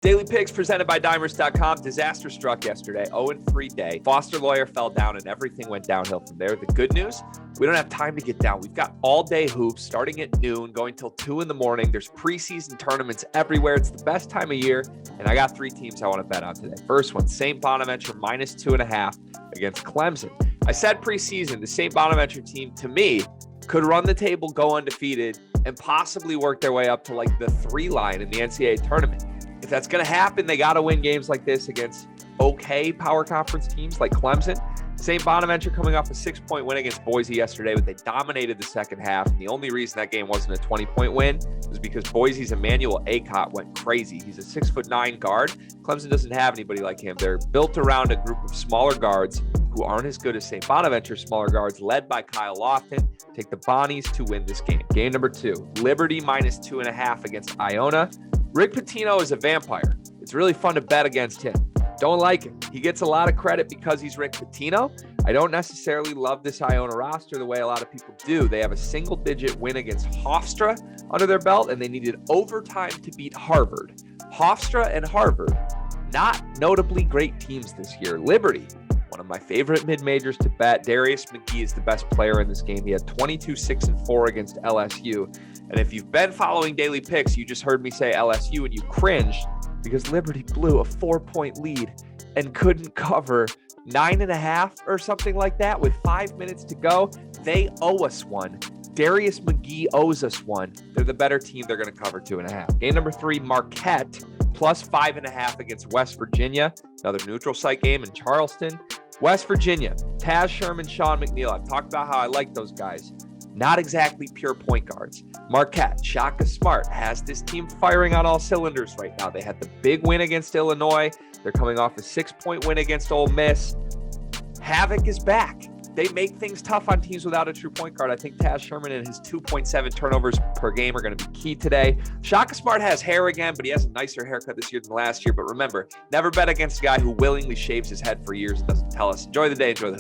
Daily Picks presented by Dimers.com. Disaster struck yesterday. 0-3 day. Foster Lawyer fell down and everything went downhill from there. The good news, we don't have time to get down. We've got all day hoops starting at noon, going till 2 in the morning. There's preseason tournaments everywhere. It's the best time of year. And I got 3 teams I want to bet on today. First one, St. Bonaventure minus 2.5 against Clemson. I said preseason, the St. Bonaventure team, to me, could run the table, go undefeated, and possibly work their way up to like the 3 line in the NCAA tournament. If that's going to happen, they got to win games like this against okay power conference teams like Clemson. St. Bonaventure coming off a 6-point win against Boise yesterday, but they dominated the second half. And the only reason that game wasn't a 20-point win was because Boise's Emmanuel Acott went crazy. He's a 6'9" guard. Clemson doesn't have anybody like him. They're built around a group of smaller guards who aren't as good as St. Bonaventure's smaller guards, led by Kyle Lofton. Take the Bonnies to win this game. Game number 2, Liberty minus 2.5 against Iona. Rick Pitino is a vampire. It's really fun to bet against him. Don't like him. He gets a lot of credit because he's Rick Pitino. I don't necessarily love this Iona roster the way a lot of people do. They have a single-digit win against Hofstra under their belt, and they needed overtime to beat Harvard. Hofstra and Harvard, not notably great teams this year. Liberty, one of my favorite mid-majors to bet. Darius McGee is the best player in this game. He had 22, 6, and 4 against LSU. And if you've been following Daily Picks, you just heard me say LSU and you cringed because Liberty blew a 4-point lead and couldn't cover 9.5 or something like that with 5 minutes to go. They owe us one. Darius McGee owes us one. They're the better team. They're going to cover 2.5. Game number 3, Marquette plus 5.5 against West Virginia. Another neutral site game in Charleston. West Virginia, Taz Sherman, Sean McNeil. I've talked about how I like those guys. Not exactly pure point guards. Marquette, Shaka Smart has this team firing on all cylinders right now. They had the big win against Illinois. They're coming off a 6-point win against Ole Miss. Havoc is back. They make things tough on teams without a true point guard. I think Taz Sherman and his 2.7 turnovers per game are going to be key today. Shaka Smart has hair again, but he has a nicer haircut this year than last year. But remember, never bet against a guy who willingly shaves his head for years and doesn't tell us. Enjoy the day. Enjoy the